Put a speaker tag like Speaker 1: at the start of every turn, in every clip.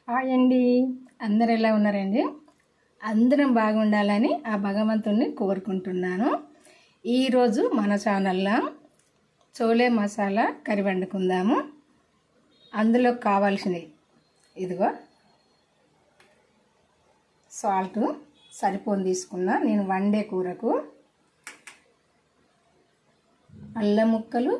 Speaker 1: Hi అండి, అందరు ఎలా ఉన్నారండి? అందరం బాగుండాలని ఆ భగవంతుణ్ణి కోరుకుంటున్నాను. ఈరోజు మన ఛానల్లో చోలే మసాలా కర్రీ వండుకుందాము. అందులో కావాల్సినవి ఇదిగో సాల్ట్ సరిపోని తీసుకున్నా నేను వండే కూరకు. అల్లం ముక్కలు,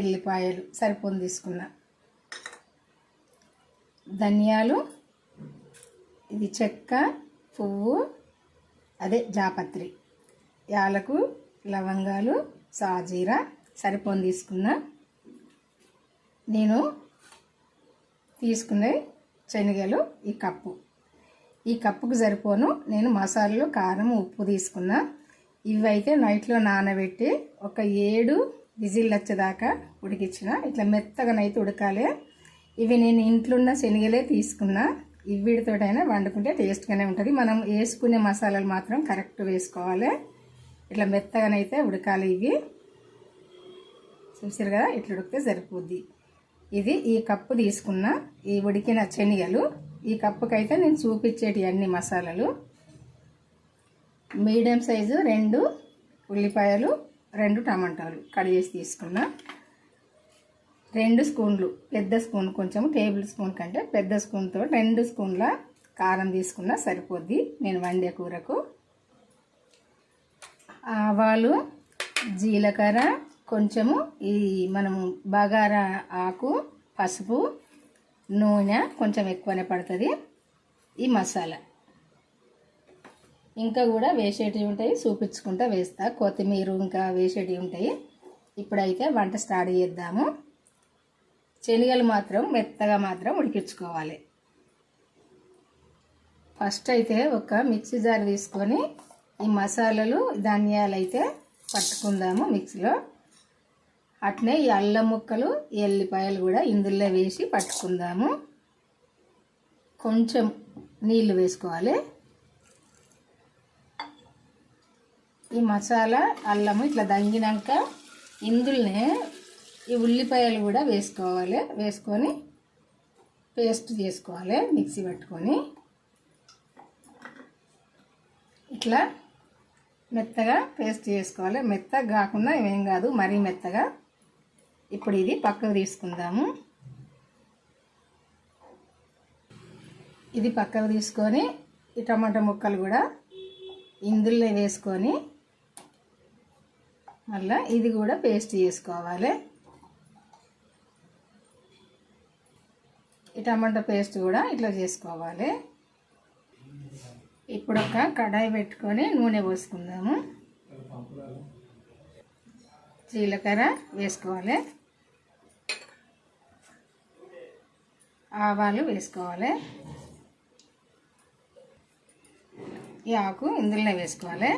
Speaker 1: ఎల్లిపాయలు సరిపోని తీసుకున్నా. ధనియాలు, ఇది చెక్క, పువ్వు, అదే జాపత్రి, యాలకు, లవంగాలు, సాజీరా సరిపోని తీసుకున్నా. నేను తీసుకునే శనగలు ఈ కప్పుకు సరిపోను. నేను మసాలాలు, కారం, ఉప్పు తీసుకున్నా. ఇవైతే నైట్లో నానబెట్టి ఒక 7 విజిల్ వచ్చేదాకా ఉడికించిన. ఇట్లా మెత్తగానైతే ఉడకాలి. ఇవి నేను ఇంట్లో ఉన్న శనగలే తీసుకున్నా. వీటితోటైనా వండుకుంటే టేస్ట్గానే ఉంటుంది. మనం వేసుకునే మసాలాలు మాత్రం కరెక్ట్ వేసుకోవాలి. ఇట్లా మెత్తగానైతే ఉడకాలి. ఇవి చూసారు కదా, ఇట్లా ఉడికితే సరిపోద్ది. ఇది ఈ కప్పు తీసుకున్న ఈ ఉడికిన శనగలు. ఈ కప్పుకైతే నేను చూపించేటి అన్ని మసాలాలు. మీడియం సైజు 2 ఉల్లిపాయలు, 2 టమాటాలు కట్ చేసి తీసుకున్నా. 2 స్పూన్లు, పెద్ద స్పూన్, కొంచెం టేబుల్ స్పూన్ కంటే పెద్ద స్పూన్తో 2 స్పూన్ల కారం తీసుకున్నా సరిపోద్ది నేను వండే కూరకు. ఆవాలు, జీలకర్ర, కొంచెము ఈ మనము బగారా ఆకు, పసుపు, నూనె కొంచెం ఎక్కువనే పడుతుంది. ఈ మసాలా ఇంకా కూడా వేసేటివి ఉంటాయి, చూపించుకుంటా వేస్తా. కొత్తిమీర ఇంకా వేసేటివి ఉంటాయి. ఇప్పుడైతే వంట స్టార్ట్ చేద్దాము. శనగలు మాత్రం మెత్తగా మాత్రం ఉడికించుకోవాలి. ఫస్ట్ అయితే ఒక మిక్సీ జార్ తీసుకొని ఈ మసాలాలు, ధనియాలు అయితే పట్టుకుందాము మిక్సీలో. అట్నే ఈ అల్లం ముక్కలు, ఎల్లిపాయలు కూడా ఇందులో వేసి పట్టుకుందాము. కొంచెం నీళ్లు వేసుకోవాలి. ఈ మసాలా, అల్లము ఇట్లా దంగినాక ఇందులోనే ఈ ఉల్లిపాయలు కూడా వేసుకోవాలి. వేసుకొని పేస్ట్ చేసుకోవాలి. మిక్సీ పట్టుకొని ఇట్లా మెత్తగా పేస్ట్ చేసుకోవాలి. మెత్తగా కాకుండా ఏమేం కాదు, మరీ మెత్తగా. ఇప్పుడు ఇది పక్కకు తీసుకుందాము. ఇది పక్కకు తీసుకొని ఈ టమాటా ముక్కలు కూడా ఇందులో వేసుకొని మళ్ళీ ఇది కూడా పేస్ట్ చేసుకోవాలి. ఈ టమాటా పేస్ట్ కూడా ఇట్లా చేసుకోవాలి. ఇప్పుడు ఒక కడాయి పెట్టుకొని నూనె పోసుకుందాము. జీలకర్ర వేసుకోవాలి. ఆవాలు వేసుకోవాలి. ఈ ఆకు ఇందులోనే వేసుకోవాలి.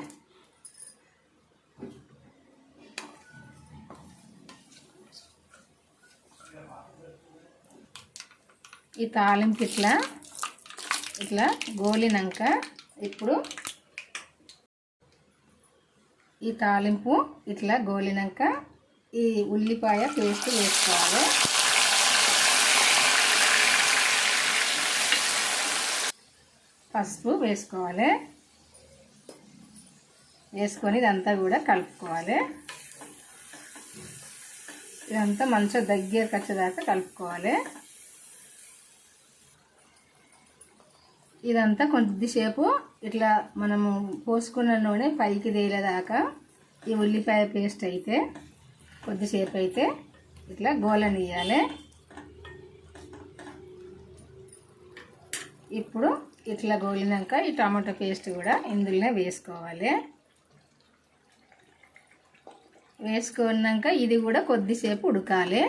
Speaker 1: ఈ తాలింపు ఇట్లా గోలినాక ఇప్పుడు ఈ తాలింపు ఇట్లా గోలినాక ఈ ఉల్లిపాయ పేస్ట్ వేసుకోవాలి. పసుపు వేసుకోవాలి. వేసుకొని ఇదంతా కూడా కలుపుకోవాలి. ఇదంతా మంచిగా దగ్గరకు వచ్చేదాకా కలుపుకోవాలి. ఇదంతా కొద్దిసేపు ఇట్లా మనము పోసుకున్న నూనె పైకి తేలేదాకా ఈ ఉల్లిపాయ పేస్ట్ అయితే కొద్దిసేపు అయితే ఇట్లా గోలనియాలి. ఇప్పుడు ఇట్లా గోలినాక ఈ టమాటో పేస్ట్ కూడా ఇందులోనే వేసుకోవాలి. వేసుకున్నాక ఇది కూడా కొద్దిసేపు ఉడకాలి.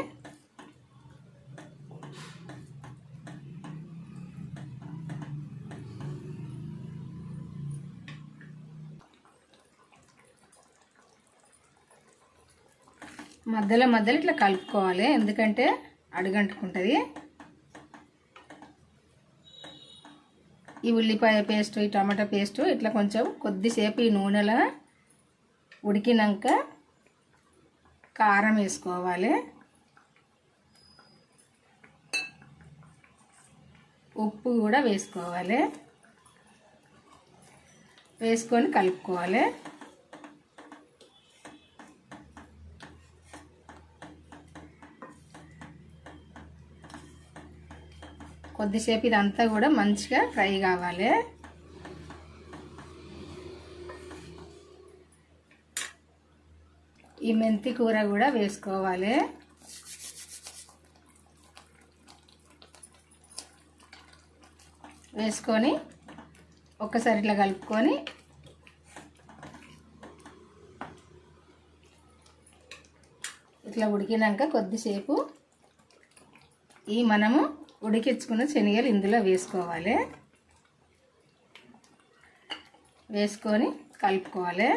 Speaker 1: మధ్యలో ఇట్లా కలుపుకోవాలి, ఎందుకంటే అడుగంటుకుంటుంది. ఈ ఉల్లిపాయ పేస్ట్, ఈ టమాటా పేస్ట్ ఇట్లా కొంచెం కొద్దిసేపు ఈ నూనెలో ఉడికినాక కారం వేసుకోవాలి. ఉప్పు కూడా వేసుకోవాలి. వేసుకొని కలుపుకోవాలి. కొద్దిసేపు ఇదంతా కూడా మంచిగా ఫ్రై కావాలి. ఈ మెంతి కూర కూడా వేసుకోవాలి. వేసుకొని ఒక్కసారి ఇట్లా కలుపుకొని ఇట్లా ఉడికినాక కొద్దిసేపు ఈ మనము ఉడికించుకున్న శనగలు ఇందులో వేసుకోవాలి. వేసుకొని కలుపుకోవాలి.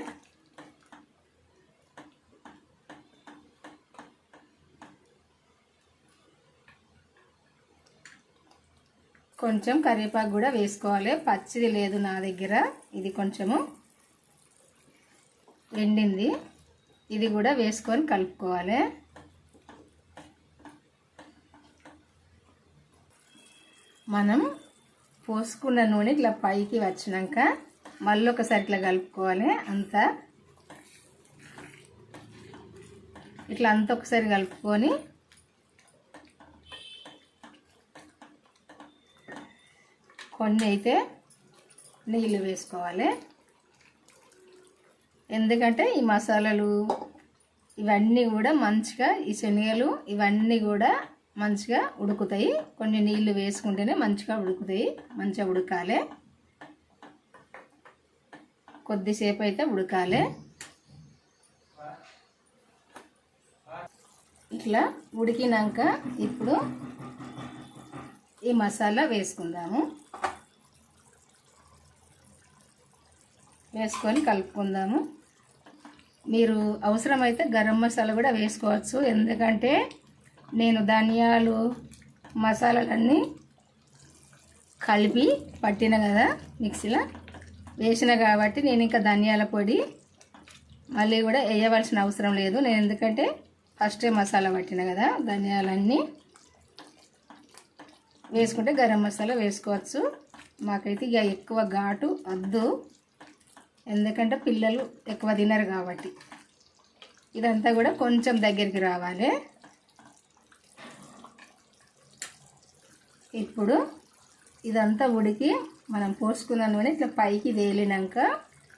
Speaker 1: కొంచెం కరివేపాకు కూడా వేసుకోవాలి. పచ్చిది లేదు నా దగ్గర, ఇది కొంచెము ఎండింది. ఇది కూడా వేసుకొని కలుపుకోవాలి. మనం పోసుకున్న నూనె ఇట్లా పైకి వచ్చినాక మళ్ళీ ఒకసారి ఇట్లా కలుపుకోవాలి. అంతా ఇట్లా అంతా ఒకసారి కలుపుకొని కొన్ని అయితే నీళ్ళు వేసుకోవాలి. ఎందుకంటే ఈ మసాలాలు ఇవన్నీ కూడా మంచిగా, ఈ శనగలు ఇవన్నీ కూడా మంచిగా ఉడుకుతాయి. కొన్ని నీళ్ళు వేసుకుంటేనే మంచిగా ఉడుకుతాయి. మంచిగా ఉడకాలి. కొద్దిసేపు అయితే ఉడకాలి. ఇట్లా ఉడికినాక ఇప్పుడు ఈ మసాలా వేసుకుందాము. వేసుకొని కలుపుకుందాము. మీరు అవసరమైతే గరం మసాలా కూడా వేసుకోవచ్చు. ఎందుకంటే నేను ధనియాలు మసాలాలన్నీ కలిపి పట్టిన కదా, మిక్సీలో వేసిన కాబట్టి నేను ఇంకా ధనియాల పొడి మళ్ళీ కూడా వేయవలసిన అవసరం లేదు. నేను ఎందుకంటే ఫస్టే మసాలా పట్టిన కదా, ధనియాలన్నీ వేసుకుంటే గరం మసాలా వేసుకోవచ్చు. మాకైతే ఇక ఎక్కువ ఘాటు వద్దు, ఎందుకంటే పిల్లలు ఎక్కువ తినరు కాబట్టి. ఇదంతా కూడా కొంచెం దగ్గరికి రావాలి. ఇప్పుడు ఇదంతా ఉడికి మనం పోసుకున్న నూనె ఇట్లా పైకి తేలినాక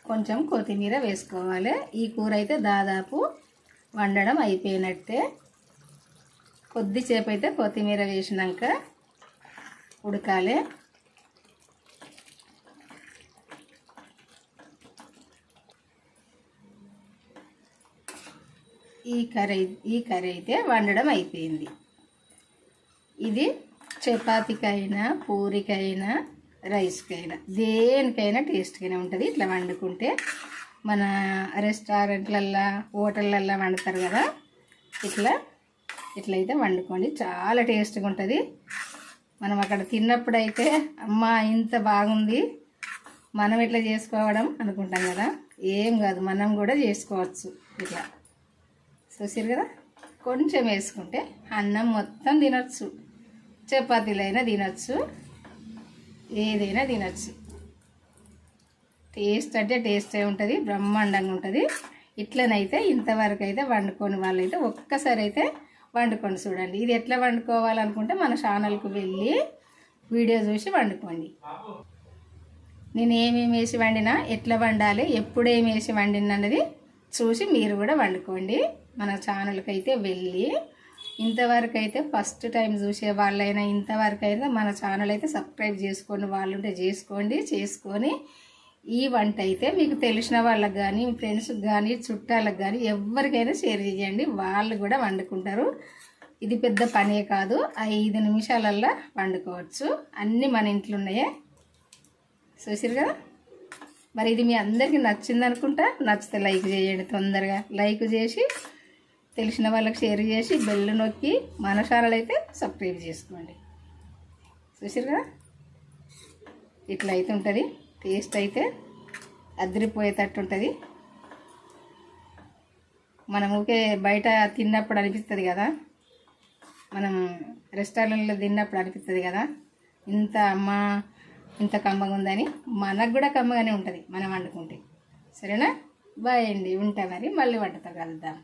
Speaker 1: కొంచెం కొత్తిమీర వేసుకోవాలి. ఈ కూర అయితే దాదాపు వండడం అయిపోయినట్టే. కొద్దిసేపు అయితే కొత్తిమీర వేసినాక ఉడకాలి. ఈ కర్రీ అయితే వండడం అయిపోయింది. ఇది చపాతీకైనా, పూరికైనా, రైస్కైనా, దేనికైనా టేస్ట్గానే ఉంటుంది. ఇట్లా వండుకుంటే మన రెస్టారెంట్లల్లో, హోటళ్ళల్లో వండుతారు కదా, ఇట్లయితే వండుకోండి. చాలా టేస్ట్గా ఉంటుంది. మనం అక్కడ తిన్నప్పుడైతే అమ్మ ఇంత బాగుంది, మనం ఇట్లా చేసుకోవడం అనుకుంటాం కదా. ఏం కాదు, మనం కూడా చేసుకోవచ్చు. ఇట్లా చూసారు కదా, కొంచెం వేసుకుంటే అన్నం మొత్తం తినచ్చు. చపాతీలైనా తినచ్చు, ఏదైనా తినచ్చు. టేస్ట్ అంటే టేస్టే ఉంటుంది, బ్రహ్మాండంగా ఉంటుంది. ఇట్లనైతే ఇంతవరకు అయితే వండుకొని వాళ్ళైతే ఒక్కసారి అయితే వండుకొని చూడండి. ఇది ఎట్లా వండుకోవాలనుకుంటే మన ఛానల్కు వెళ్ళి వీడియో చూసి వండుకోండి. నేను ఏమేమి వేసి వండినా, ఎట్లా వండాలి, ఎప్పుడు ఏమి వేసి వండిన అన్నది చూసి మీరు కూడా వండుకోండి. మన ఛానల్కి అయితే వెళ్ళి ఇంతవరకు అయితే ఫస్ట్ టైం చూసే వాళ్ళైనా ఇంతవరకు అయితే మన ఛానల్ అయితే సబ్స్క్రైబ్ చేసుకోండి. వాళ్ళుంటే చేసుకొని ఈ వంట అయితే మీకు తెలిసిన వాళ్ళకి కానీ, ఫ్రెండ్స్కి కానీ, చుట్టాలకు కానీ ఎవరికైనా షేర్ చేయండి. వాళ్ళు కూడా వండుకుంటారు. ఇది పెద్ద పనే కాదు, 5 నిమిషాలల్లో వండుకోవచ్చు. అన్నీ మన ఇంట్లో ఉన్నాయే. చూసారు కదా. మరి ఇది మీ అందరికీ నచ్చింది అనుకుంటా. నచ్చితే లైక్ చేయండి. తొందరగా లైక్ చేసి తెలిసిన వాళ్ళకి షేర్ చేసి బెల్ నొక్కి మన ఛానల్ అయితే సబ్స్క్రైబ్ చేసుకోండి. చూసారు కదా, ఇట్లా అయితే ఉంటుంది. టేస్ట్ అయితే అదిరిపోయేటట్టు ఉంటుంది. మనం ఊకే బయట తిన్నప్పుడు అనిపిస్తుంది కదా, మనం రెస్టారెంట్లో తిన్నప్పుడు అనిపిస్తుంది కదా, ఇంత అమ్మ ఇంత కమ్మగా ఉందని మనకు కూడా కమ్మగానే ఉంటుంది మనం వండుకుంటే. సరేనా? బాయ్ అండి, ఉంటా మరి, మళ్ళీ వంటతో కలుద్దాం.